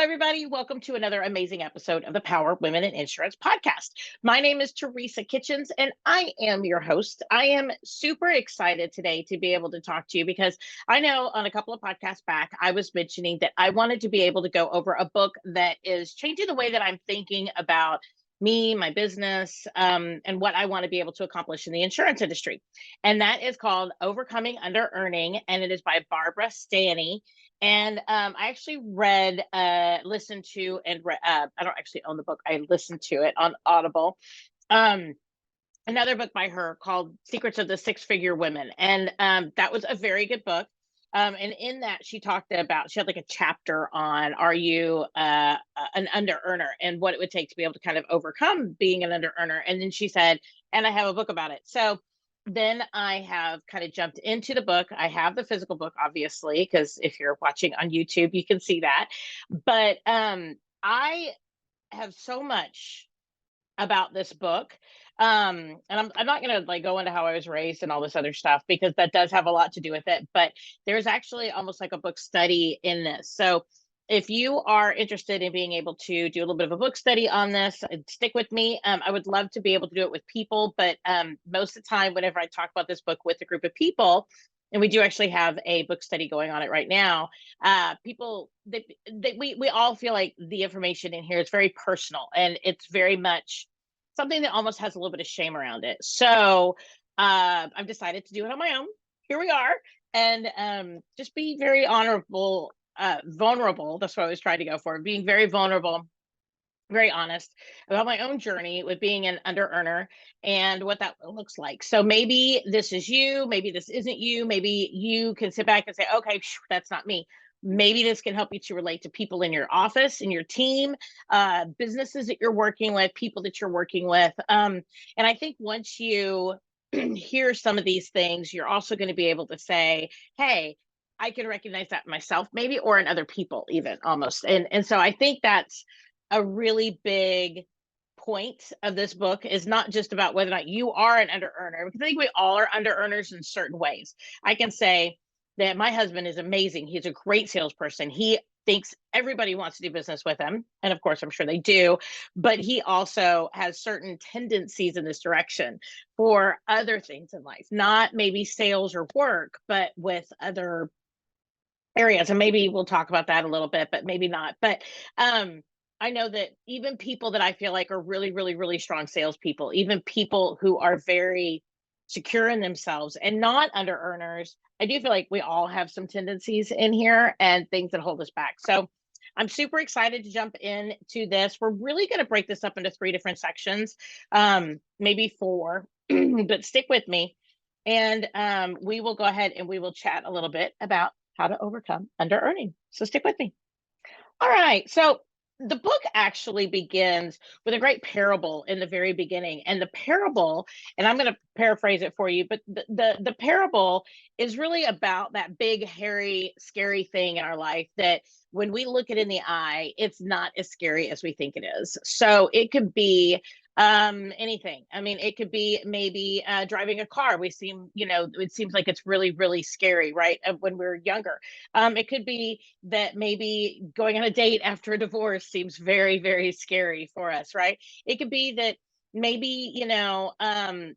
everybody. Welcome to another amazing episode of the Power Women in Insurance podcast. My name is Teresa Kitchens, and I am your host. I am super excited today to be able to talk to you because I know on a couple of podcasts back, I was mentioning that I wanted to be able to go over a book that is changing the way that I'm thinking about me, my business, and what I want to be able to accomplish in the insurance industry. And that is called Overcoming Underearning, and it is by Barbara Stanny. And I actually listened to, and I don't actually own the book. I listened to it on Audible. Um, Another book by her called Secrets of the Six-Figure Women. And that was a very good book. And in that, she had like a chapter on, are you an under earner and what it would take to be able to kind of overcome being an under earner. And then she said, and I have a book about it. So then I have kind of jumped into the book. I have the physical book, obviously, because if you're watching on YouTube, you can see that. But I have so much about this book. And I'm not going to like go into how I was raised and all this other stuff because that does have a lot to do with it. But there's actually almost like a book study in this. So if you are interested in being able to do a little bit of a book study on this, stick with me. I would love to be able to do it with people, but most of the time, whenever I talk about this book with a group of people, and we do actually have a book study going on it right now, we all feel like the information in here is very personal and it's very much something that almost has a little bit of shame around it. So I've decided to do it on my own. Here we are. And just be very vulnerable. That's what I was trying to go for. Being very vulnerable, very honest about my own journey with being an under earner and what that looks like. So maybe this is you, maybe this isn't you. Maybe you can sit back and say, okay, that's not me. Maybe this can help you to relate to people in your office, in your team, businesses that you're working with, people that you're working with. And I think once you hear some of these things, you're also going to be able to say, hey, I can recognize that in myself, maybe, or in other people, even almost. And so I think that's a really big point of this book, is not just about whether or not you are an under earner, because I think we all are under earners in certain ways. I can say that my husband is amazing. He's a great salesperson. He thinks everybody wants to do business with him. And of course, I'm sure they do. But he also has certain tendencies in this direction for other things in life, not maybe sales or work, but with other areas. And maybe we'll talk about that a little bit, but maybe not. But I know that even people that I feel like are really, really, really strong salespeople, even people who are very secure in themselves and not under earners, I do feel like we all have some tendencies in here and things that hold us back. So I'm super excited to jump into this. We're really going to break this up into 3 different sections, maybe 4, but stick with me. And we will go ahead and we will chat a little bit about how to overcome under earning. So stick with me. All right. So the book actually begins with a great parable in the very beginning. And the parable, and I'm going to paraphrase it for you, but the parable is really about that big, hairy, scary thing in our life that when we look it in the eye, it's not as scary as we think it is. So it could be anything. I mean, it could be maybe driving a car. It seems like it's really, really scary, right? When we're younger. It could be that maybe going on a date after a divorce seems very, very scary for us, right? It could be that maybe,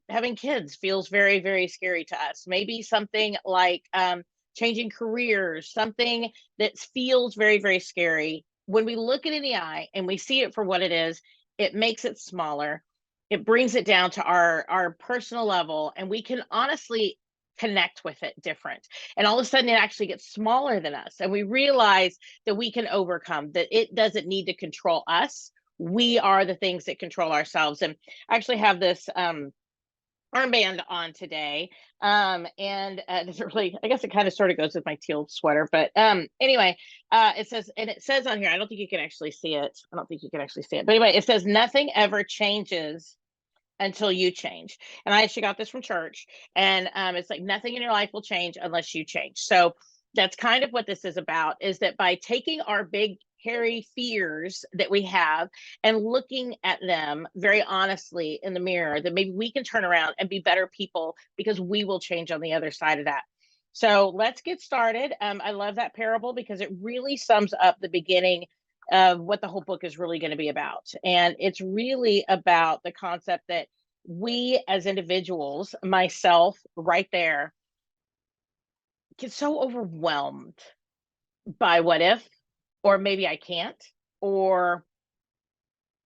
having kids feels very, very scary to us. Maybe something like changing careers, something that feels very, very scary. When we look it in the eye and we see it for what it is, it makes it smaller. It brings it down to our personal level, and we can honestly connect with it different. And all of a sudden, it actually gets smaller than us, and we realize that we can overcome. That it doesn't need to control us. We are the things that control ourselves. And I actually have this armband on today. And it doesn't really, I guess it kind of sort of goes with my teal sweater, but anyway, it says on here, I don't think you can actually see it. But anyway, it says nothing ever changes until you change. And I actually got this from church, and it's like nothing in your life will change unless you change. So that's kind of what this is about, is that by taking our big hairy fears that we have and looking at them very honestly in the mirror, that maybe we can turn around and be better people because we will change on the other side of that. So let's get started. I love that parable because it really sums up the beginning of what the whole book is really going to be about. And it's really about the concept that we as individuals, myself right there, get so overwhelmed by what if, or maybe I can't, or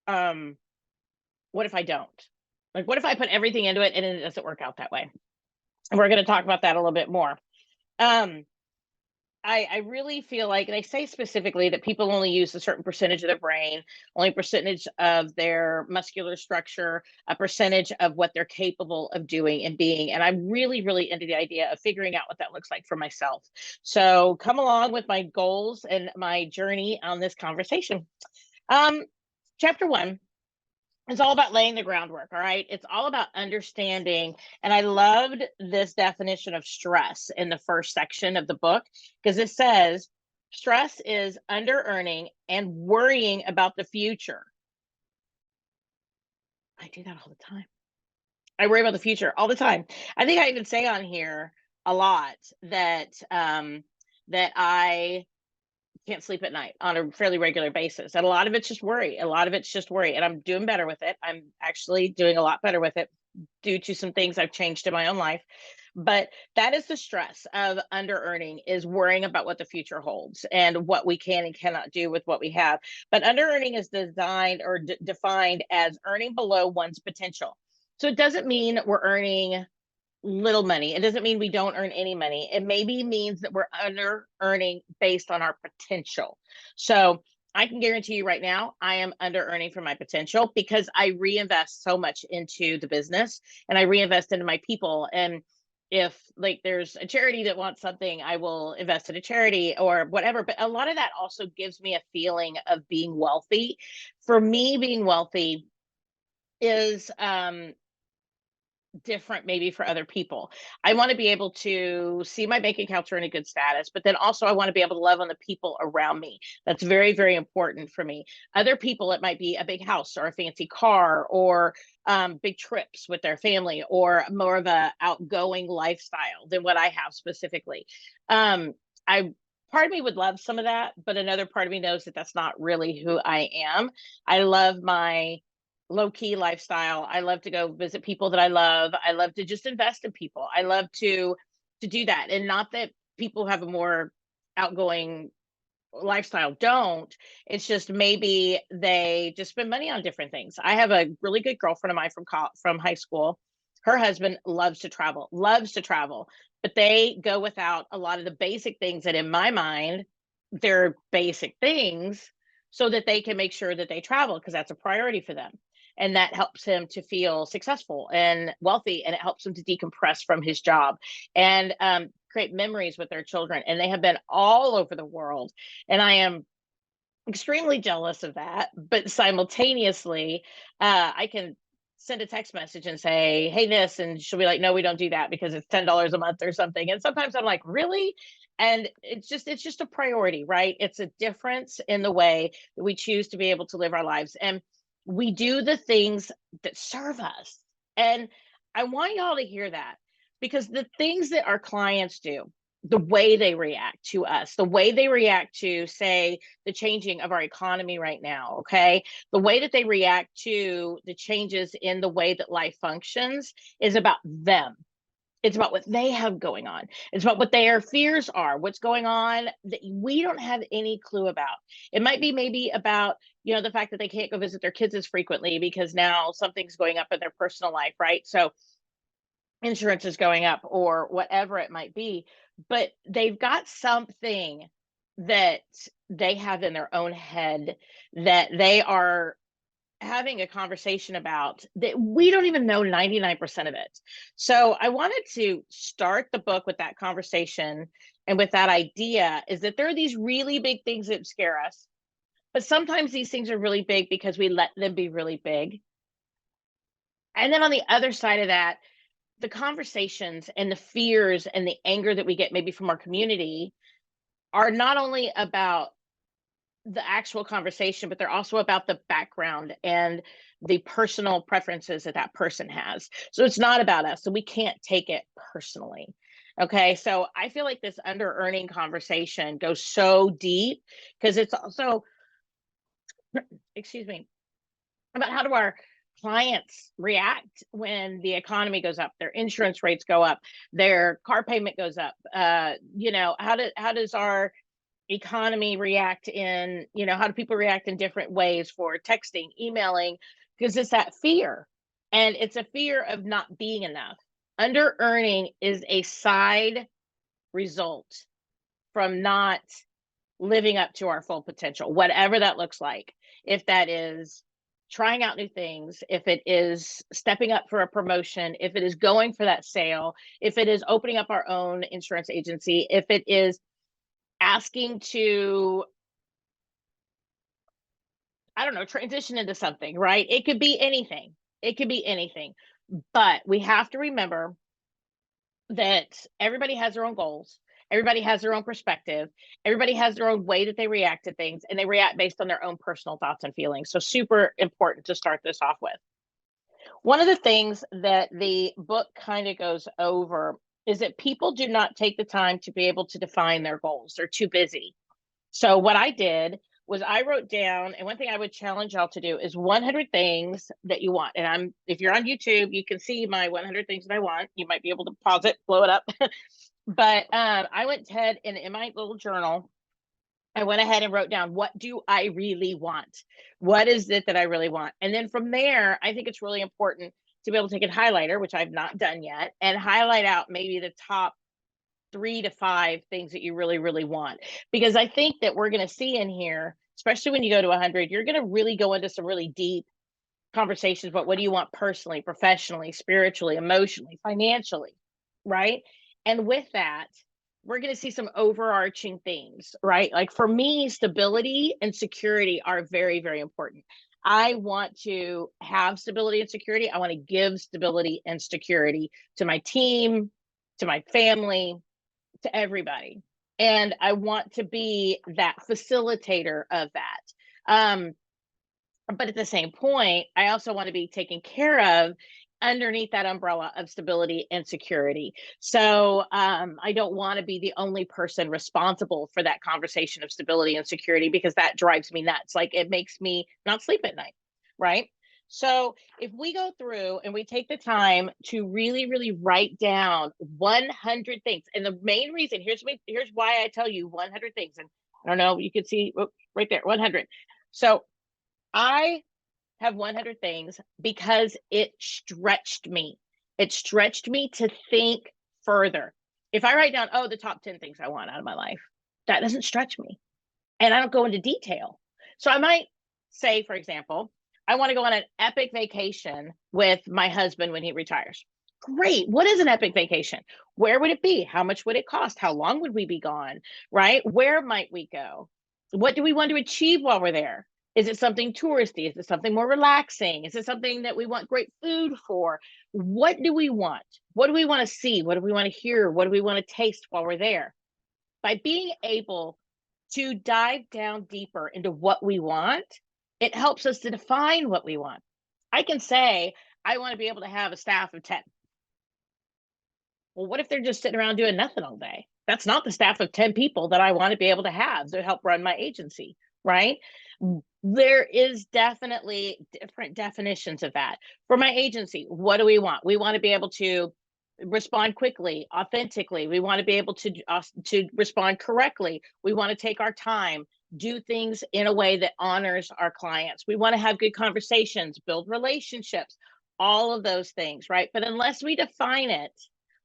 um, what if I don't? Like, what if I put everything into it and it doesn't work out that way? And we're going to talk about that a little bit more. Um, I really feel like they say specifically that people only use a certain percentage of their brain, only percentage of their muscular structure, a percentage of what they're capable of doing and being. And I'm really, really into the idea of figuring out what that looks like for myself. So come along with my goals and my journey on this conversation. Um, Chapter one, it's all about laying the groundwork. All right. It's all about understanding. And I loved this definition of stress in the first section of the book, because it says stress is under earning and worrying about the future. I do that all the time. I worry about the future all the time. I think I even say on here a lot that that I can't sleep at night on a fairly regular basis. And a lot of it's just worry. A lot of it's just worry. And I'm doing better with it. I'm actually doing a lot better with it due to some things I've changed in my own life. But that is the stress of under earning, is worrying about what the future holds and what we can and cannot do with what we have. But under earning is designed or defined as earning below one's potential. So it doesn't mean we're earning little money. It doesn't mean we don't earn any money. It maybe means that we're under earning based on our potential. So I can guarantee you right now, I am under earning for my potential because I reinvest so much into the business and I reinvest into my people. And if like there's a charity that wants something, I will invest in a charity or whatever. But a lot of that also gives me a feeling of being wealthy. For me, being wealthy is different maybe for other people. I want to be able to see my bank accounts are in a good status, but then also I want to be able to love on the people around me. That's very, very important for me. Other people, it might be a big house or a fancy car or big trips with their family or more of a outgoing lifestyle than what I have specifically. I Part of me would love some of that, but another part of me knows that that's not really who I am. I love my low key lifestyle. I love to go visit people that I love. I love to just invest in people. I love to do that. And not that people have a more outgoing lifestyle don't. It's just maybe they just spend money on different things. I have a really good girlfriend of mine from high school. Her husband loves to travel, but they go without a lot of the basic things that in my mind they're basic things so that they can make sure that they travel because that's a priority for them. And that helps him to feel successful and wealthy, and it helps him to decompress from his job and create memories with their children. And they have been all over the world. And I am extremely jealous of that. But simultaneously, I can send a text message and say, hey, this, and she'll be like, no, we don't do that because it's $10 a month or something. And sometimes I'm like, really? And it's just a priority, right? It's a difference in the way that we choose to be able to live our lives. And we do the things that serve us. And I want y'all to hear that, because the things that our clients do, the way they react to us, the way they react to, say, the changing of our economy right now, okay? The way that they react to the changes in the way that life functions is about them. It's about what they have going on. It's about what their fears are, what's going on that we don't have any clue about. It might be maybe about, the fact that they can't go visit their kids as frequently because now something's going up in their personal life, right? So insurance is going up or whatever it might be, but they've got something that they have in their own head that they are having a conversation about that we don't even know 99% of it. So I wanted to start the book with that conversation and with that idea, is that there are these really big things that scare us, but sometimes these things are really big because we let them be really big. And then on the other side of that, the conversations and the fears and the anger that we get maybe from our community are not only about the actual conversation, but they're also about the background and the personal preferences that that person has. So it's not about us. So we can't take it personally. Okay. So I feel like this under earning conversation goes so deep because it's also excuse me, about how do our clients react when the economy goes up, their insurance rates go up, their car payment goes up. How does our economy react in, how do people react in different ways for texting, emailing? Because it's that fear, and it's a fear of not being enough. Under earning is a side result from not living up to our full potential, whatever that looks like. If that is trying out new things, if it is stepping up for a promotion, if it is going for that sale, if it is opening up our own insurance agency, if it is asking to, I don't know, transition into something, right? It could be anything. It could be anything. But we have to remember that everybody has their own goals. Everybody has their own perspective. Everybody has their own way that they react to things, and they react based on their own personal thoughts and feelings. So super important to start this off with. One of the things that the book kind of goes over is that people do not take the time to be able to define their goals. They're too busy. So what I did was I wrote down, and one thing I would challenge y'all to do is 100 things that you want. And if you're on YouTube, you can see my 100 things that I want. You might be able to pause it, blow it up. But I went ahead and in my little journal, I went ahead and wrote down, what do I really want? What is it that I really want? And then from there, I think it's really important to be able to take a highlighter, which I've not done yet, and highlight out maybe the top 3 to 5 things that you really, really want. Because I think that we're going to see in here, especially when you go to 100, you're going to really go into some really deep conversations about what do you want personally, professionally, spiritually, emotionally, financially, right? And with that, we're going to see some overarching things, right? Like for me, stability and security are very, very important. I want to have stability and security. I want to give stability and security to my team, to my family, to everybody. And I want to be that facilitator of that. But at the same point, I also want to be taken care of underneath that umbrella of stability and security. So I don't want to be the only person responsible for that conversation of stability and security, because that drives me nuts. Like it makes me not sleep at night, right? So if we go through and we take the time to really, really write down 100 things, and the main reason, here's why I tell you 100 things, and I don't know, you can see right there, 100. So I have 100 things because it stretched me. It stretched me to think further. If I write down, the top 10 things I want out of my life, that doesn't stretch me. And I don't go into detail. So I might say, for example, I want to go on an epic vacation with my husband when he retires. Great. What is an epic vacation? Where would it be? How much would it cost? How long would we be gone? Right? Where might we go? What do we want to achieve while we're there? Is it something touristy? Is it something more relaxing? Is it something that we want great food for? What do we want? What do we want to see? What do we want to hear? What do we want to taste while we're there? By being able to dive down deeper into what we want, it helps us to define what we want. I can say, I want to be able to have a staff of 10. Well, what if they're just sitting around doing nothing all day? That's not the staff of 10 people that I want to be able to have to help run my agency, right? There is definitely different definitions of that. For my agency, what do we want? We want to be able to respond quickly, authentically. We want to be able to respond correctly. We want to take our time, do things in a way that honors our clients. We want to have good conversations, build relationships, all of those things, right? But unless we define it,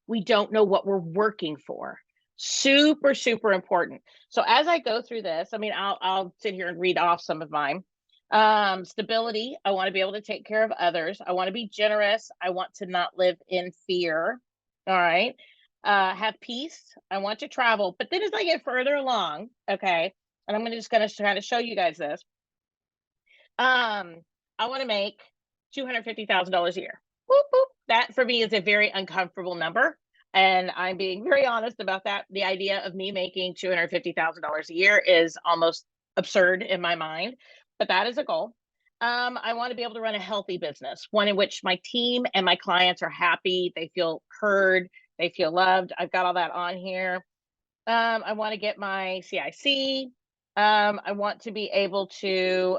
we don't know what we're working for. Super, super important. So as I go through this, I mean, I'll sit here and read off some of mine. Stability. I want to be able to take care of others. I want to be generous. I want to not live in fear. All right. Have peace. I want to travel. But then as I get further along, okay, and I'm just going to kind of show you guys this. I want to make $250,000 a year. Whoop, whoop. That for me is a very uncomfortable number. And I'm being very honest about that. The idea of me making $250,000 a year is almost absurd in my mind, but that is a goal. I want to be able to run a healthy business, one in which my team and my clients are happy, they feel heard, they feel loved. I've got all that on here. I want to get my CIC. I want to be able to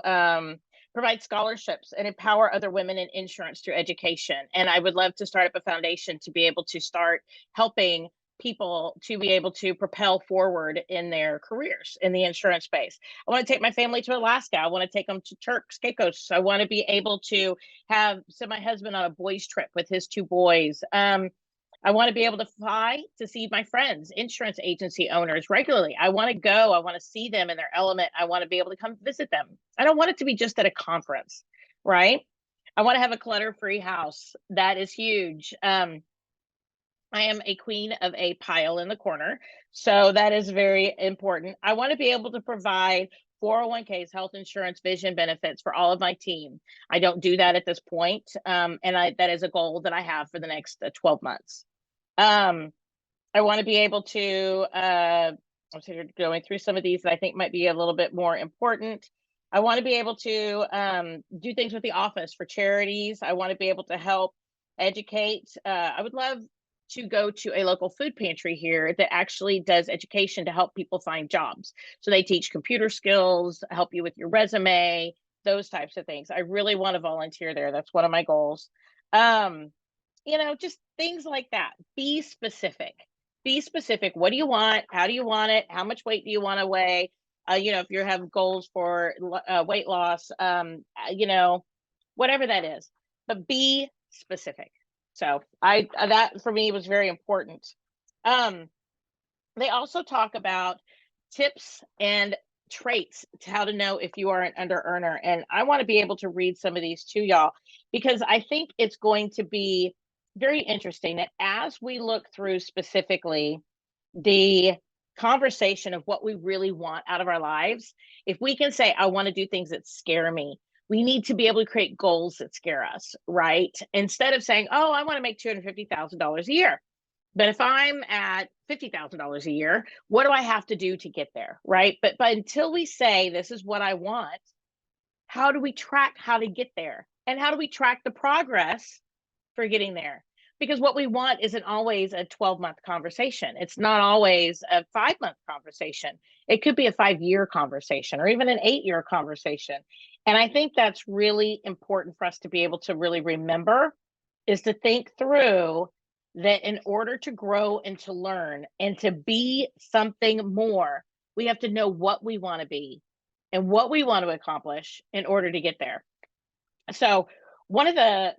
provide scholarships and empower other women in insurance through education. And I would love to start up a foundation to be able to start helping people to be able to propel forward in their careers in the insurance space. I want to take my family to Alaska. I want to take them to Turks, Caicos. I want to be able to send my husband on a boys trip with his two boys. I want to be able to fly to see my friends, insurance agency owners regularly. I want to go. I want to see them in their element. I want to be able to come visit them. I don't want it to be just at a conference, right? I want to have a clutter-free house. That is huge. I am a queen of a pile in the corner, so that is very important. I want to be able to provide 401ks, health insurance, vision benefits for all of my team. I don't do that at this point, and that is a goal that I have for the next 12 months. I want to be able to, I'm going through some of these that I think might be a little bit more important. I want to be able to do things with the office for charities. I want to be able to help educate. I would love to go to a local food pantry here that actually does education to help people find jobs. So they teach computer skills, help you with your resume, those types of things. I really want to volunteer there. That's one of my goals. Just things like that. Be specific. Be specific. What do you want? How do you want it? How much weight do you want to weigh? If you have goals for weight loss, whatever that is, but be specific. So that for me was very important. They also talk about tips and traits to how to know if you are an under earner. And I want to be able to read some of these to y'all because I think it's going to be very interesting that as we look through specifically the conversation of what we really want out of our lives, if we can say, I want to do things that scare me, we need to be able to create goals that scare us, right? Instead of saying, oh, I want to make $250,000 a year. But if I'm at $50,000 a year, what do I have to do to get there, right? But until we say, this is what I want, how do we track how to get there? And how do we track the progress for getting there? Because what we want isn't always a 12-month conversation. It's not always a 5-month conversation. It could be a 5-year conversation or even an 8-year conversation. And I think that's really important for us to be able to really remember, is to think through that in order to grow and to learn and to be something more, we have to know what we want to be and what we want to accomplish in order to get there. So one of the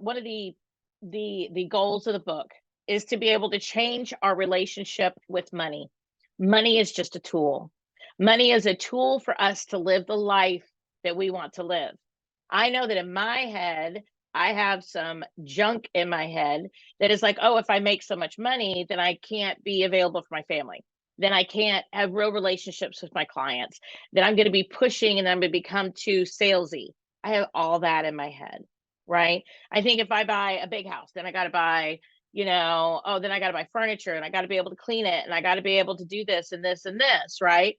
goals of the book is to be able to change our relationship with money. Money is just a tool. Money is a tool for us to live the life that we want to live. I know that in my head, I have some junk in my head that is like, oh, if I make so much money, then I can't be available for my family. Then I can't have real relationships with my clients. Then I'm going to be pushing and I'm going to become too salesy. I have all that in my head, right? I think if I buy a big house, then I got to buy, then I got to buy furniture and I got to be able to clean it and I got to be able to do this and this and this, right?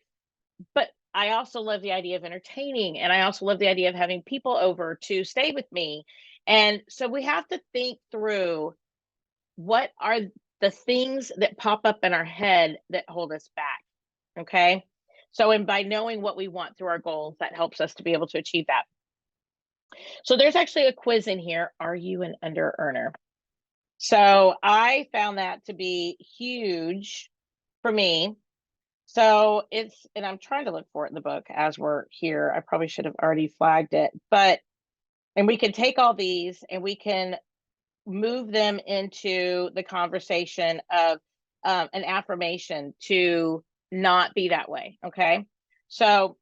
But I also love the idea of entertaining, and I also love the idea of having people over to stay with me. And so we have to think through what are the things that pop up in our head that hold us back. Okay. So, and by knowing what we want through our goals, that helps us to be able to achieve that. So there's actually a quiz in here. Are you an under earner? So I found that to be huge for me. So and I'm trying to look for it in the book as we're here. I probably should have already flagged it, and we can take all these and we can move them into the conversation of an affirmation to not be that way. Okay. So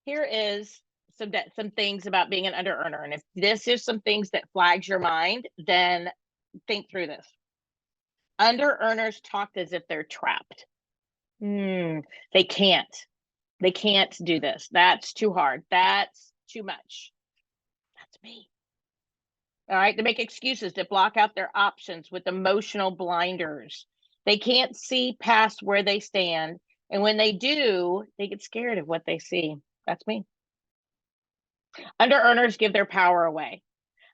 here is some things about being an under earner. And if this is some things that flags your mind, then think through this. Under earners talk as if they're trapped. They can't do this. That's too hard. That's too much. That's me. All right. They make excuses to block out their options with emotional blinders. They can't see past where they stand. And when they do, they get scared of what they see. That's me. Under earners give their power away.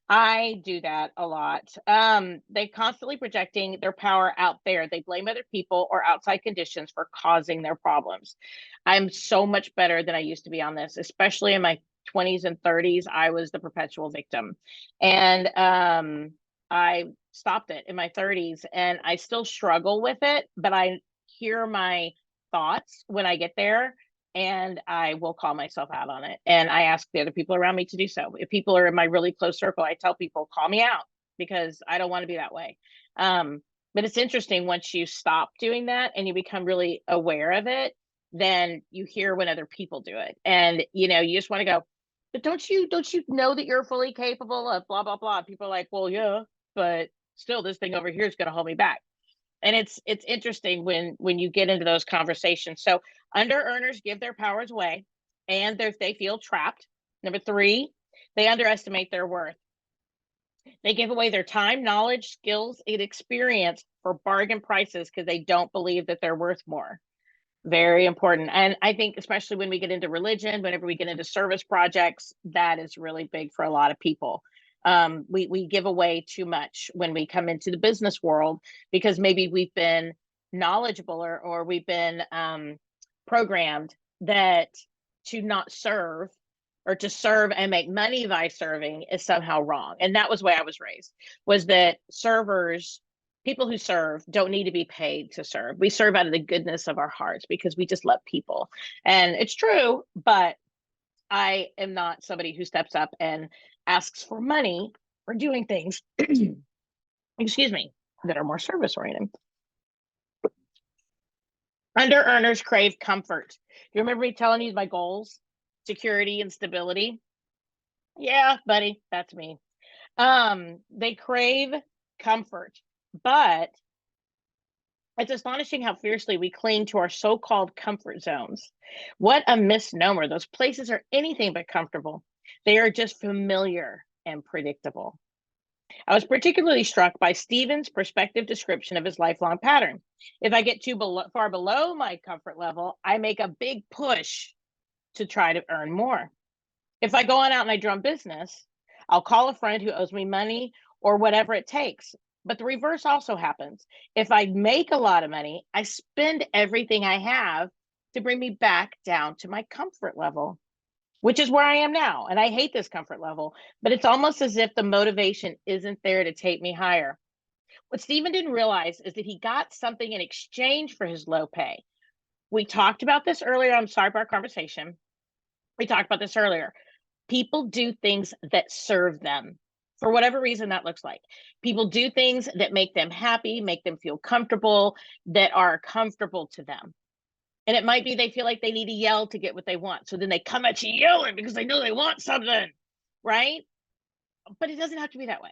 I do that a lot. They constantly projecting their power out there. They blame other people or outside conditions for causing their problems. I'm so much better than I used to be on this, especially in my 20s and 30s. I was the perpetual victim. And I stopped it in my 30s and I still struggle with it, but I hear my thoughts when I get there and I will call myself out on it. And I ask the other people around me to do so. If people are in my really close circle, I tell people, call me out because I don't want to be that way. But it's interesting once you stop doing that and you become really aware of it, then you hear when other people do it. And you just want to go, but don't you know that you're fully capable of blah blah blah? People are like, well, yeah, but still this thing over here is going to hold me back. And it's interesting when you get into those conversations. So under earners give their powers away and they feel trapped. Number three, they underestimate their worth. They give away their time, knowledge, skills, and experience for bargain prices because they don't believe that they're worth more. Very important. And I think especially when we get into religion, whenever we get into service projects, that is really big for a lot of people. We give away too much when we come into the business world because maybe we've been knowledgeable or we've been programmed that to not serve or to serve and make money by serving is somehow wrong. And that was the way I was raised, was that servers, people who serve, don't need to be paid to serve. We serve out of the goodness of our hearts because we just love people. And it's true, but I am not somebody who steps up and asks for money for doing things, excuse me, that are more service oriented. Under earners crave comfort. Do you remember me telling you my goals? Security and stability. Yeah, buddy, that's me. They crave comfort, but it's astonishing how fiercely we cling to our so-called comfort zones. What a misnomer. Those places are anything but comfortable. They are just familiar and predictable. I was particularly struck by Stephen's perspective description of his lifelong pattern. If I get too far below my comfort level, I make a big push to try to earn more. If I go on out and I drum business, I'll call a friend who owes me money or whatever it takes. But the reverse also happens. If I make a lot of money, I spend everything I have to bring me back down to my comfort level, which is where I am now. And I hate this comfort level, but it's almost as if the motivation isn't there to take me higher. What Stephen didn't realize is that he got something in exchange for his low pay. We talked about this earlier. I'm sorry for our conversation. We talked about this earlier. People do things that serve them for whatever reason that looks like. People do things that make them happy, make them feel comfortable, that are comfortable to them. And it might be they feel like they need to yell to get what they want. So then they come at you yelling because they know they want something, right? But it doesn't have to be that way.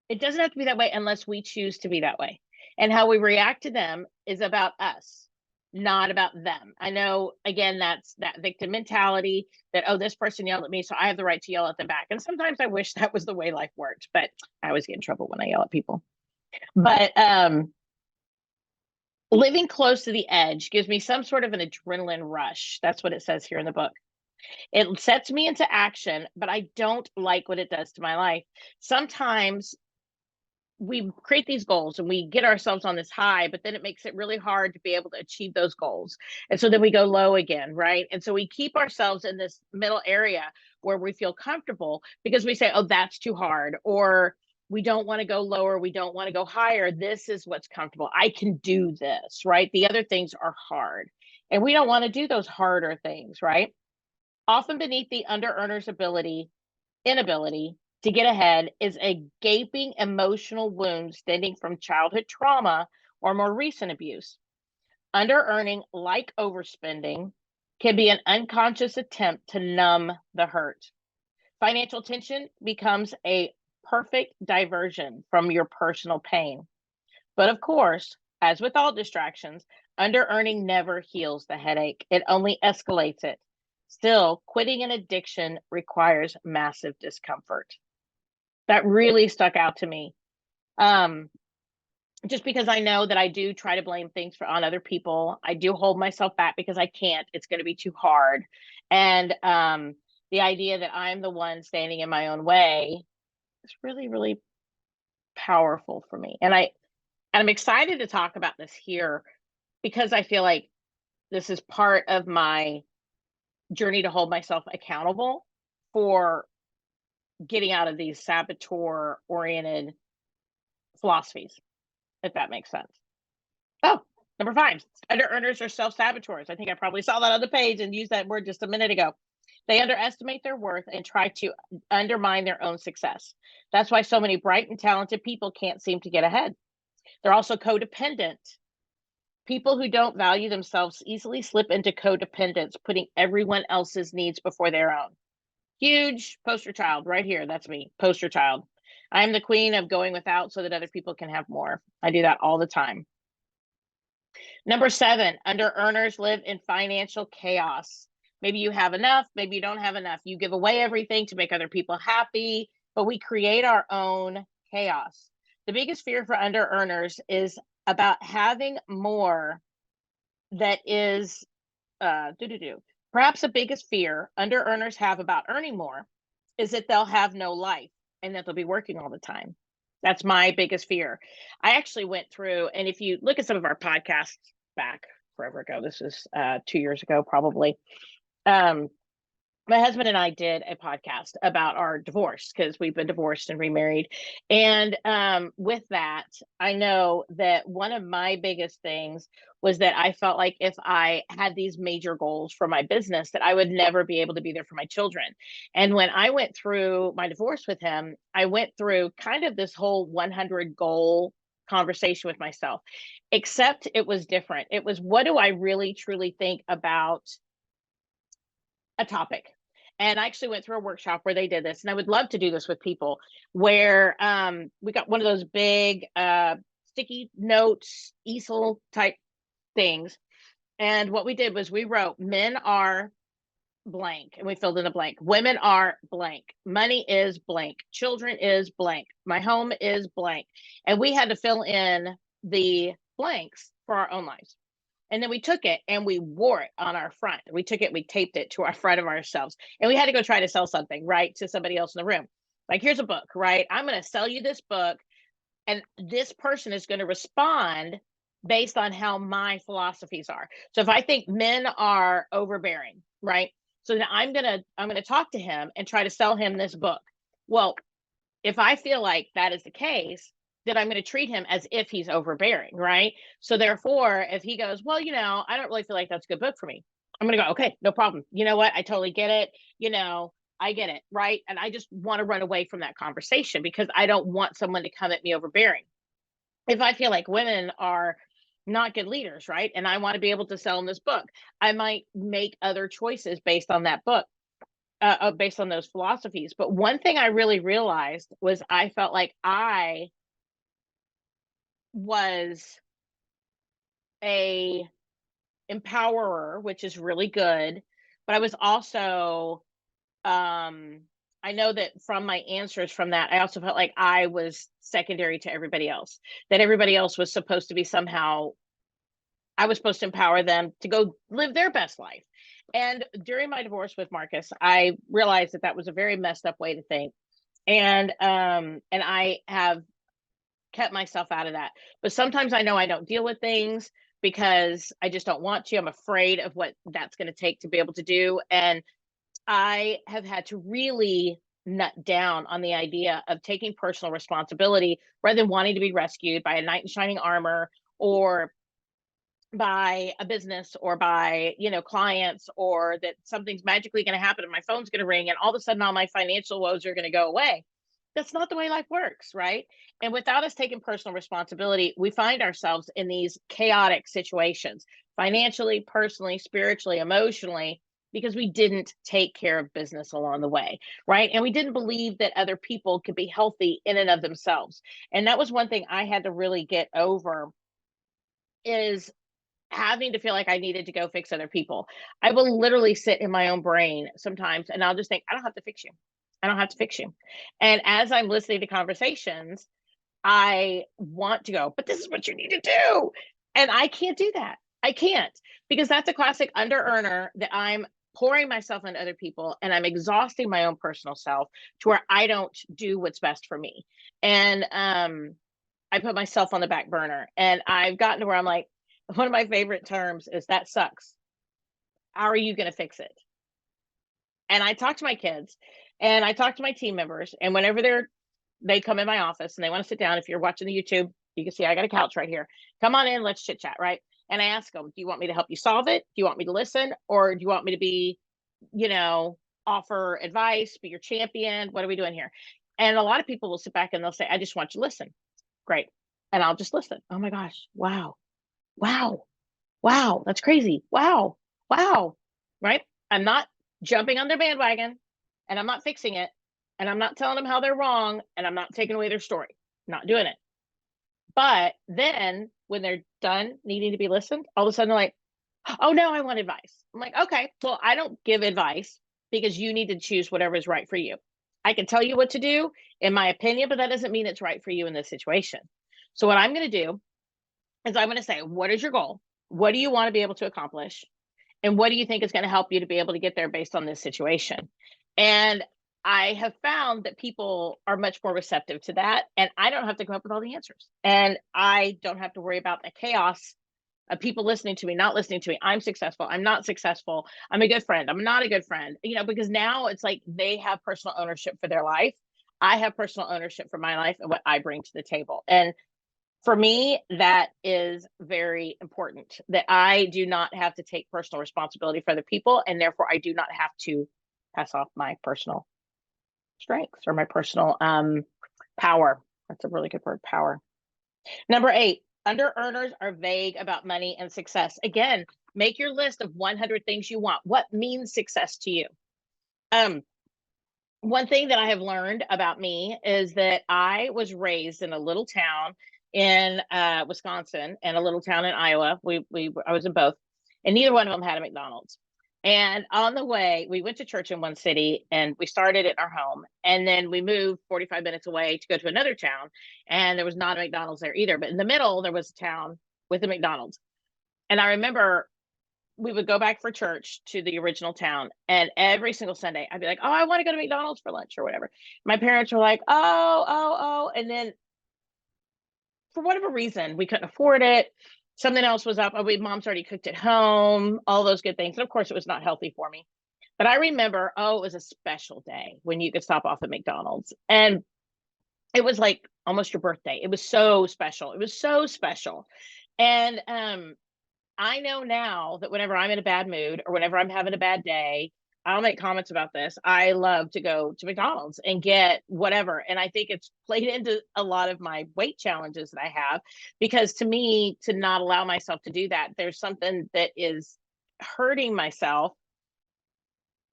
It doesn't have to be that way unless we choose to be that way. And how we react to them is about us, not about them. I know, again, that's that victim mentality that, oh, this person yelled at me, so I have the right to yell at them back. And sometimes I wish that was the way life worked, but I always get in trouble when I yell at people. But living close to the edge gives me some sort of an adrenaline rush. That's what it says here in the book. It sets me into action, but I don't like what it does to my life. Sometimes we create these goals and we get ourselves on this high, but then it makes it really hard to be able to achieve those goals. And so then we go low again, right? And so we keep ourselves in this middle area where we feel comfortable because we say, oh, that's too hard, or we don't want to go lower, we don't want to go higher. This is what's comfortable. I can do this, right? The other things are hard. And we don't want to do those harder things, right? Often beneath the under earner's inability to get ahead is a gaping emotional wound stemming from childhood trauma or more recent abuse. Under earning, like overspending, can be an unconscious attempt to numb the hurt. Financial tension becomes a perfect diversion from your personal pain. But of course, as with all distractions, under earning never heals the headache, it only escalates it. Still, quitting an addiction requires massive discomfort. That really stuck out to me. Just because I know that I do try to blame things on other people. I do hold myself back because I can't. It's going to be too hard. And the idea that I'm the one standing in my own way is really, really powerful for me. And I'm excited to talk about this here because I feel like this is part of my journey to hold myself accountable for getting out of these saboteur oriented philosophies, if that makes sense. Oh, number 5, under earners are self saboteurs. I think I probably saw that on the page and used that word just a minute ago. They underestimate their worth and try to undermine their own success. That's why so many bright and talented people can't seem to get ahead. They're also codependent. People who don't value themselves easily slip into codependence, putting everyone else's needs before their own. Huge poster child right here. That's me, poster child. I'm the queen of going without so that other people can have more. I do that all the time. Number 7, under earners live in financial chaos. Maybe you have enough, maybe you don't have enough. You give away everything to make other people happy, but we create our own chaos. The biggest fear for under earners is about having more that is perhaps the biggest fear under earners have about earning more is that they'll have no life and that they'll be working all the time. That's my biggest fear. I actually went through, and if you look at some of our podcasts back forever ago, this is 2 years ago, probably. My husband and I did a podcast about our divorce because we've been divorced and remarried. And with that, I know that one of my biggest things was that I felt like if I had these major goals for my business, that I would never be able to be there for my children. And when I went through my divorce with him, I went through kind of this whole 100 goal conversation with myself, except it was different. It was, what do I really truly think about a topic? And I actually went through a workshop where they did this, and I would love to do this with people, where we got one of those big sticky notes, easel type things. And what we did was we wrote, men are blank, and we filled in a blank. Women are blank. Money is blank. Children is blank. My home is blank. And we had to fill in the blanks for our own lives. And then we took it and we wore it on our front. We took it, we taped it to our front of ourselves. And we had to go try to sell something, right, to somebody else in the room. Like, here's a book, right? I'm going to sell you this book. And this person is going to respond based on how my philosophies are. So if I think men are overbearing, right? So then I'm going to talk to him and try to sell him this book. Well, if I feel like that is the case, then I'm going to treat him as if he's overbearing, right? So therefore, if he goes, well, I don't really feel like that's a good book for me, I'm going to go, okay, no problem. You know what? I totally get it. I get it, right? And I just want to run away from that conversation because I don't want someone to come at me overbearing. If I feel like women are not good leaders, right? And I want to be able to sell them this book, I might make other choices based on that book. Based on those philosophies. But one thing I really realized was I felt like I was a empowerer, which is really good, but I was also I know that from my answers from that, I also felt like I was secondary to everybody else, that everybody else was supposed to be somehow, I was supposed to empower them to go live their best life. And during my divorce with Marcus, I realized that that was a very messed up way to think. And I have kept myself out of that. But sometimes I know I don't deal with things because I just don't want to. I'm afraid of what that's going to take to be able to do. And I have had to really nut down on the idea of taking personal responsibility rather than wanting to be rescued by a knight in shining armor or by a business or by clients, or that something's magically going to happen and my phone's going to ring and all of a sudden all my financial woes are going to go away. That's not the way life works, right? And without us taking personal responsibility, we find ourselves in these chaotic situations, financially, personally, spiritually, emotionally, because we didn't take care of business along the way, right? And we didn't believe that other people could be healthy in and of themselves. And that was one thing I had to really get over, is having to feel like I needed to go fix other people. I will literally sit in my own brain sometimes and I'll just think, I don't have to fix you. I don't have to fix you. And as I'm listening to conversations, I want to go, but this is what you need to do. And I can't do that. I can't, because that's a classic under earner that I'm pouring myself into other people, and I'm exhausting my own personal self to where I don't do what's best for me. And I put myself on the back burner. And I've gotten to where I'm like, one of my favorite terms is that sucks. How are you going to fix it? And I talk to my kids and I talk to my team members. And whenever they come in my office and they want to sit down, if you're watching the YouTube, you can see I got a couch right here. Come on in, let's chit chat, right? And I ask them, do you want me to help you solve it? Do you want me to listen? Or do you want me to be, you know, offer advice, be your champion? What are we doing here? And a lot of people will sit back and they'll say, I just want you to listen. Great. And I'll just listen. Oh my gosh. Wow. Wow. Wow. That's crazy. Wow. Wow. Right. I'm not jumping on their bandwagon and I'm not fixing it. And I'm not telling them how they're wrong. And I'm not taking away their story. Not doing it. But then when they're done needing to be listened, all of a sudden they're like, oh no, I want advice. I'm like, okay, well, I don't give advice because you need to choose whatever is right for you. I can tell you what to do in my opinion, but that doesn't mean it's right for you in this situation. So what I'm going to do is I'm going to say, what is your goal? What do you want to be able to accomplish? And what do you think is going to help you to be able to get there based on this situation? And I have found that people are much more receptive to that. And I don't have to come up with all the answers. And I don't have to worry about the chaos of people listening to me, not listening to me. I'm successful. I'm not successful. I'm a good friend. I'm not a good friend. You know, because now it's like they have personal ownership for their life. I have personal ownership for my life and what I bring to the table. And for me, that is very important, that I do not have to take personal responsibility for other people. And therefore, I do not have to pass off my personal strengths or my personal power. That's a really good word, power. Number 8, under earners are vague about money and success. Again, make your list of 100 things you want. What means success to you? One thing that I have learned about me is that I was raised in a little town in Wisconsin and a little town in Iowa. I was in both, and neither one of them had a McDonald's. And on the way, we went to church in one city and we started at our home. And then we moved 45 minutes away to go to another town. And there was not a McDonald's there either. But in the middle, there was a town with a McDonald's. And I remember we would go back for church to the original town. And every single Sunday, I'd be like, oh, I want to go to McDonald's for lunch or whatever. My parents were like, oh. And then for whatever reason, we couldn't afford it. Something else was up. Mom's already cooked at home, all those good things. And of course, it was not healthy for me. But I remember, it was a special day when you could stop off at McDonald's. And it was like almost your birthday. It was so special. It was so special. And I know now that whenever I'm in a bad mood or whenever I'm having a bad day, I'll make comments about this. I love to go to McDonald's and get whatever. And I think it's played into a lot of my weight challenges that I have, because to me, to not allow myself to do that, there's something that is hurting myself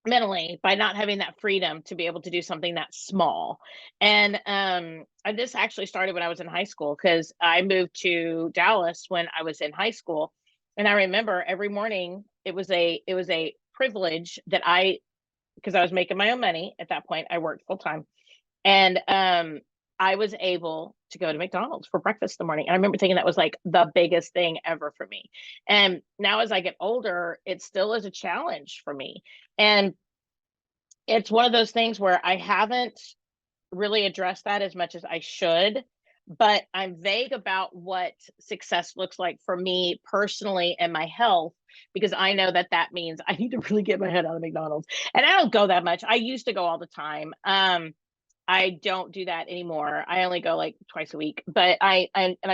mentally by not having that freedom to be able to do something that small. And this actually started when I was in high school, because I moved to Dallas when I was in high school. And I remember every morning it was a privilege that because I was making my own money at that point, I worked full time. And I was able to go to McDonald's for breakfast in the morning. And I remember thinking that was like the biggest thing ever for me. And now as I get older, it still is a challenge for me. And it's one of those things where I haven't really addressed that as much as I should, but I'm vague about what success looks like for me personally and my health, because I know that that means I need to really get my head out of McDonald's. And I don't go that much. I used to go all the time. I don't do that anymore. I only go like twice a week, but I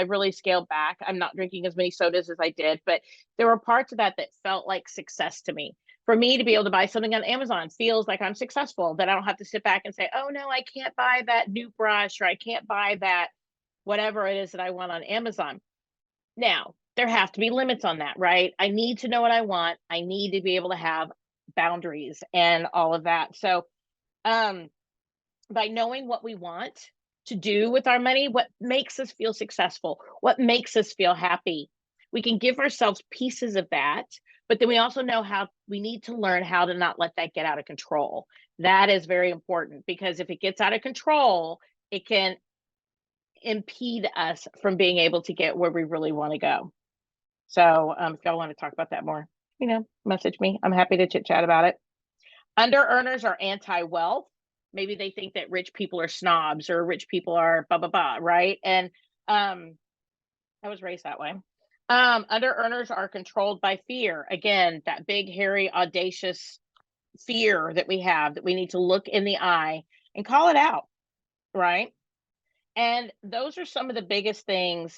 really scaled back. I'm not drinking as many sodas as I did, but there were parts of that felt like success to me. For me to be able to buy something on Amazon feels like I'm successful, that I don't have to sit back and say, oh no, I can't buy that new brush, or I can't buy that whatever it is that I want on Amazon. Now, there have to be limits on that, right? I need to know what I want. I need to be able to have boundaries and all of that. So, by knowing what we want to do with our money, what makes us feel successful, what makes us feel happy, we can give ourselves pieces of that. But then we also know how we need to learn how to not let that get out of control. That is very important, because if it gets out of control, it can impede us from being able to get where we really want to go. So if y'all want to talk about that more. message me. I'm happy to chit chat about it. Under earners are anti-wealth. Maybe they think that rich people are snobs or rich people are blah, blah, blah, right? And I was raised that way. Under earners are controlled by fear. Again, that big, hairy, audacious fear that we have that we need to look in the eye and call it out, right? And those are some of the biggest things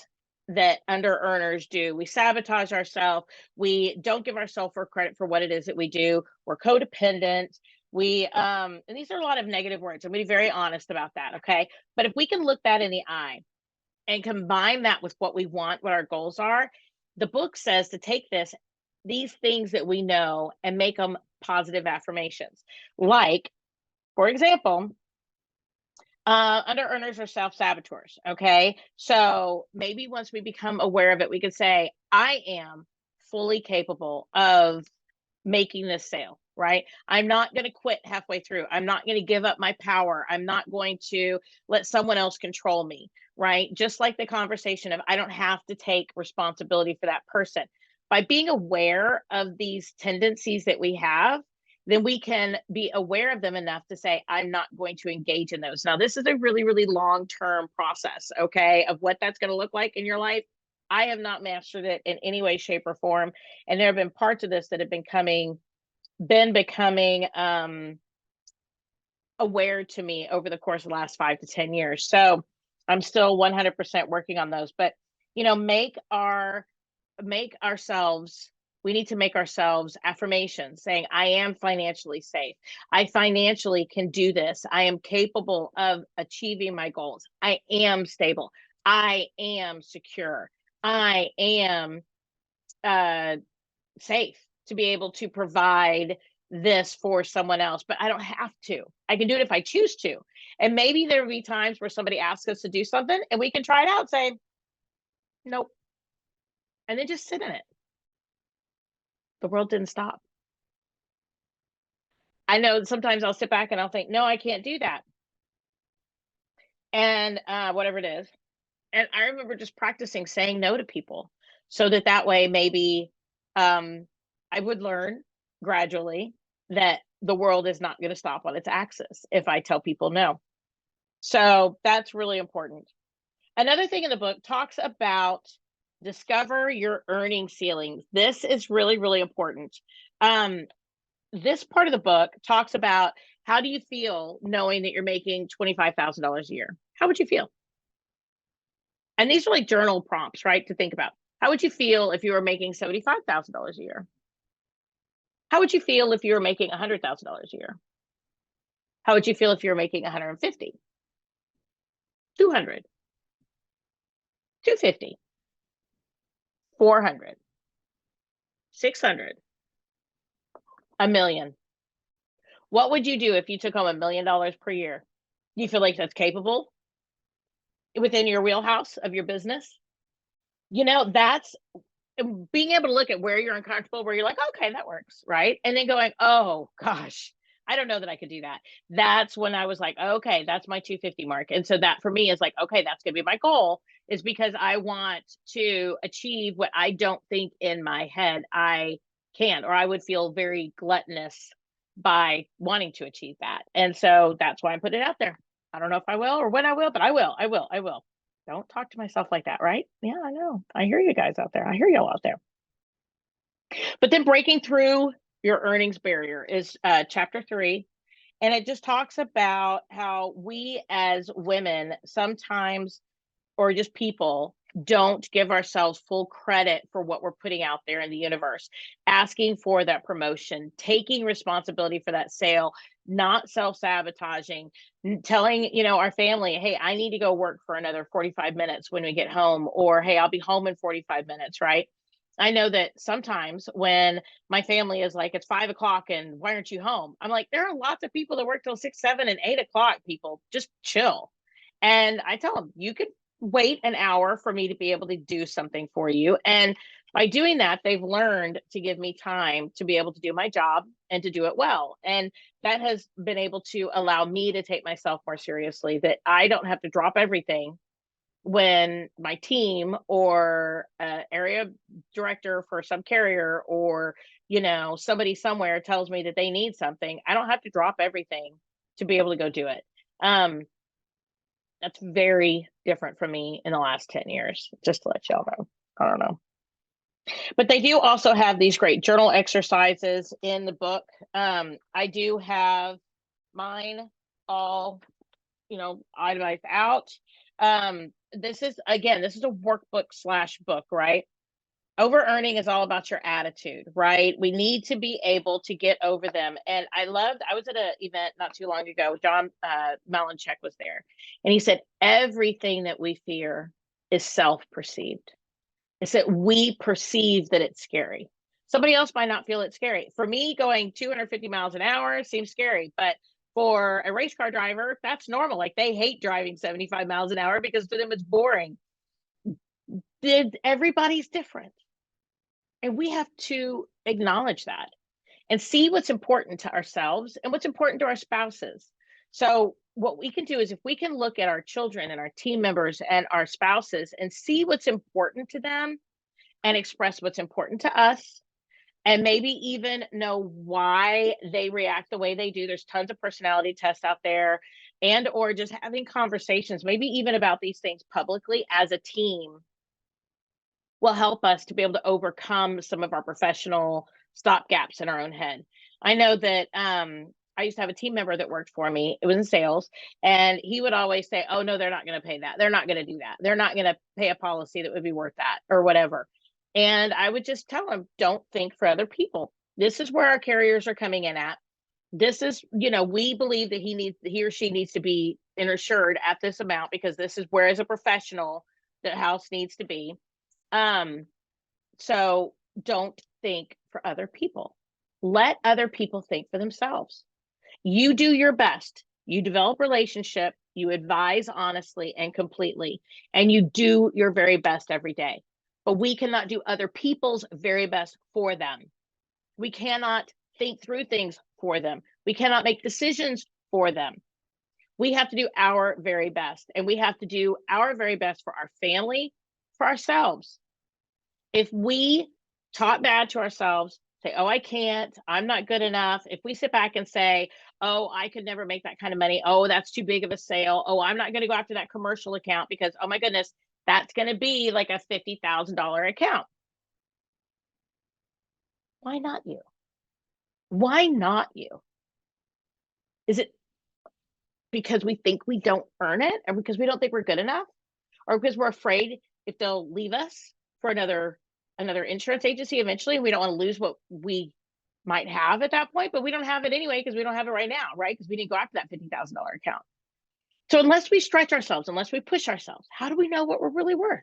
that under earners do. We sabotage ourselves. We don't give ourselves for credit for what it is that we do. We're codependent. And these are a lot of negative words. I'm going to be very honest about that. Okay. But if we can look that in the eye and combine that with what we want, what our goals are, the book says to take these things that we know and make them positive affirmations. Like, for example, under earners are self-saboteurs. Okay. So maybe once we become aware of it, we could say, I am fully capable of making this sale, right? I'm not going to quit halfway through. I'm not going to give up my power. I'm not going to let someone else control me, right? Just like the conversation of, I don't have to take responsibility for that person. By being aware of these tendencies that we have, then we can be aware of them enough to say, I'm not going to engage in those. Now, this is a really, really long-term process, okay, of what that's going to look like in your life. I have not mastered it in any way, shape, or form. And there have been parts of this that have been becoming aware to me over the course of the last 5 to 10 years. So I'm still 100% working on those. But, we need to make ourselves affirmations saying, I am financially safe. I financially can do this. I am capable of achieving my goals. I am stable. I am secure. I am safe to be able to provide this for someone else, but I don't have to. I can do it if I choose to. And maybe there'll be times where somebody asks us to do something and we can try it out and say, nope. And then just sit in it. The world didn't stop. I know sometimes I'll sit back and I'll think, no, I can't do that. And whatever it is. And I remember just practicing saying no to people so that way maybe I would learn gradually that the world is not going to stop on its axis if I tell people no. So that's really important. Another thing in the book talks about discover your earning ceilings. This is really, really important. This part of the book talks about how do you feel knowing that you're making $25,000 a year? How would you feel? And these are like journal prompts, right? To think about. How would you feel if you were making $75,000 a year? How would you feel if you were making $100,000 a year? How would you feel if you were making 150, 200, 250, 400, 600, a million? What would you do if you took home $1 million per year? Do you feel like that's capable within your wheelhouse of your business? That's being able to look at where you're uncomfortable, where you're like, okay, that works, right? And then going, oh gosh, I don't know that I could do that. That's when I was like, okay, that's my 250 mark. And so that for me is like, okay, that's going to be my goal, is because I want to achieve what I don't think in my head I can, or I would feel very gluttonous by wanting to achieve that. And so that's why I'm putting it out there. I don't know if I will or when I will, but I will. Don't talk to myself like that, right? Yeah, I know. I hear you guys out there. I hear y'all out there. But then breaking through your earnings barrier is chapter 3. And it just talks about how we as women sometimes, or just people, don't give ourselves full credit for what we're putting out there in the universe, asking for that promotion, taking responsibility for that sale, not self-sabotaging, telling, our family, hey, I need to go work for another 45 minutes when we get home, or hey, I'll be home in 45 minutes, right? I know that sometimes when my family is like, it's 5 o'clock and why aren't you home? I'm like, there are lots of people that work till 6, 7, and 8 o'clock, people. Just chill. And I tell them, you could wait an hour for me to be able to do something for you. And by doing that, they've learned to give me time to be able to do my job and to do it well. And that has been able to allow me to take myself more seriously, that I don't have to drop everything when my team or area director for some carrier or, somebody somewhere tells me that they need something, I don't have to drop everything to be able to go do it. That's very different from me in the last 10 years, just to let y'all know. I don't know. But they do also have these great journal exercises in the book. I do have mine all, itemized out. This is a workbook / book, right? Over earning is all about your attitude, right? We need to be able to get over them. And I was at an event not too long ago. John Melanchek was there. And he said, everything that we fear is self-perceived. It's that we perceive that it's scary. Somebody else might not feel it's scary. For me, going 250 miles an hour seems scary, but for a race car driver, that's normal. Like, they hate driving 75 miles an hour because to them it's boring. Everybody's different. And we have to acknowledge that and see what's important to ourselves and what's important to our spouses. So what we can do is, if we can look at our children and our team members and our spouses and see what's important to them and express what's important to us, and maybe even know why they react the way they do. There's tons of personality tests out there, and or just having conversations, maybe even about these things publicly as a team, will help us to be able to overcome some of our professional stop gaps in our own head. I know that I used to have a team member that worked for me. It was in sales, and he would always say, "Oh no, they're not going to pay that. They're not going to do that. They're not going to pay a policy that would be worth that," or whatever. And I would just tell him, "Don't think for other people. This is where our carriers are coming in at. This is, we believe that he or she needs to be insured at this amount because this is where, as a professional, the house needs to be. So don't think for other people. Let other people think for themselves. You do your best. You develop relationship. You advise honestly and completely, and you do your very best every day. But we cannot do other people's very best for them. We cannot think through things for them. We cannot make decisions for them. We have to do our very best, and we have to do our very best for our family, for ourselves. If we talk bad to ourselves, say, "Oh, I can't, I'm not good enough." If we sit back and say, "Oh, I could never make that kind of money. Oh, that's too big of a sale. Oh, I'm not going to go after that commercial account because, oh my goodness, that's going to be like a $50,000 account." Why not you? Why not you? Is it because we think we don't earn it, or because we don't think we're good enough, or because we're afraid if they'll leave us for another insurance agency eventually, and we don't want to lose what we might have at that point? But we don't have it anyway because we don't have it right now, right? Because we didn't go after that $50,000 account. So unless we stretch ourselves, unless we push ourselves, how do we know what we're really worth?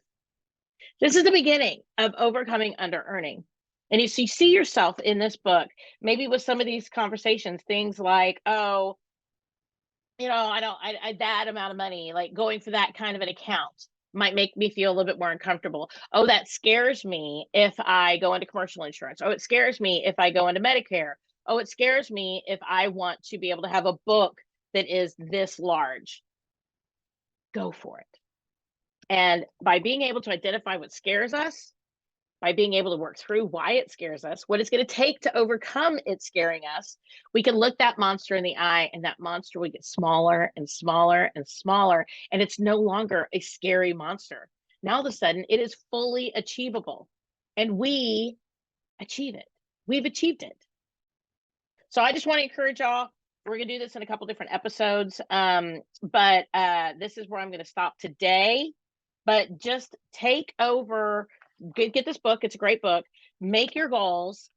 This is the beginning of overcoming under earning. And if you see yourself in this book, maybe with some of these conversations, things like, "Oh, I that amount of money, like going for that kind of an account might make me feel a little bit more uncomfortable. Oh, that scares me if I go into commercial insurance. Oh, it scares me if I go into Medicare. Oh, it scares me if I want to be able to have a book that is this large." Go for it. And by being able to identify what scares us, by being able to work through why it scares us, what it's going to take to overcome it scaring us, we can look that monster in the eye, and that monster will get smaller and smaller and smaller. And it's no longer a scary monster. Now, all of a sudden, it is fully achievable. And we achieve it. We've achieved it. So I just want to encourage y'all. We're going to do this in a couple different episodes. But this is where I'm going to stop today. But just take over. Get this book. It's a great book. Make your goals.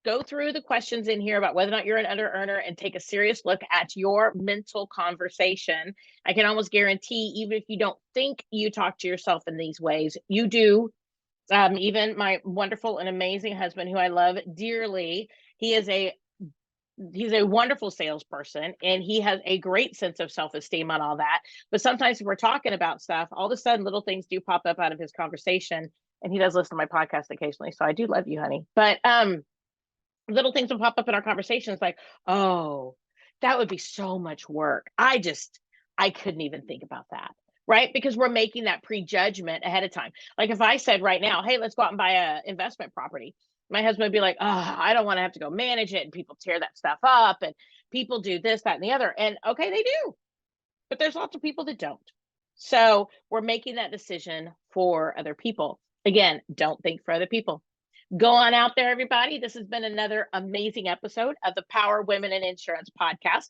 Go through the questions in here about whether or not you're an under earner, and take a serious look at your mental conversation. I can almost guarantee, even if you don't think you talk to yourself in these ways, you do. Even my wonderful and amazing husband, who I love dearly, he's a wonderful salesperson, and he has a great sense of self-esteem on all that. But sometimes if we're talking about stuff, all of a sudden little things do pop up out of his conversation. And he does listen to my podcast occasionally, so I do love you, honey. But little things will pop up in our conversations like, "Oh, that would be so much work. I couldn't even think about that." right? Because we're making that prejudgment ahead of time. Like if I said right now, hey, let's go out and buy a investment property, my husband would be like, oh, I don't want to have to go manage it, and people tear that stuff up, and people do this, that, and the other. And okay, they do, but there's lots of people that don't. So we're making that decision for other people. Again, don't think for other people. Go on out there, everybody. This has been another amazing episode of the Power Women in Insurance podcast.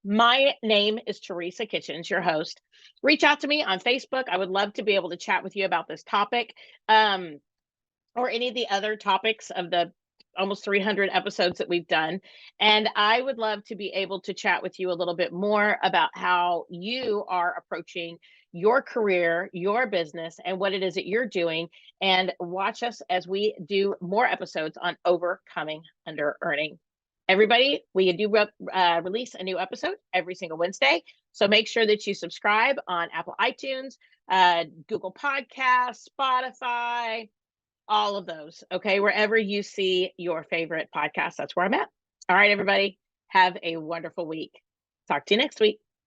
My name is Teresa Kitchens, your host. Reach out to me on Facebook. I would love to be able to chat with you about this topic, or any of the other topics of the almost 300 episodes that we've done. And I would love to be able to chat with you a little bit more about how you are approaching your career, your business, and what it is that you're doing. And watch us as we do more episodes on overcoming under earning. Everybody, we do release a new episode every single Wednesday. So make sure that you subscribe on Apple iTunes, Google Podcasts, Spotify, all of those. Okay. Wherever you see your favorite podcast, that's where I'm at. All right, everybody. Have a wonderful week. Talk to you next week.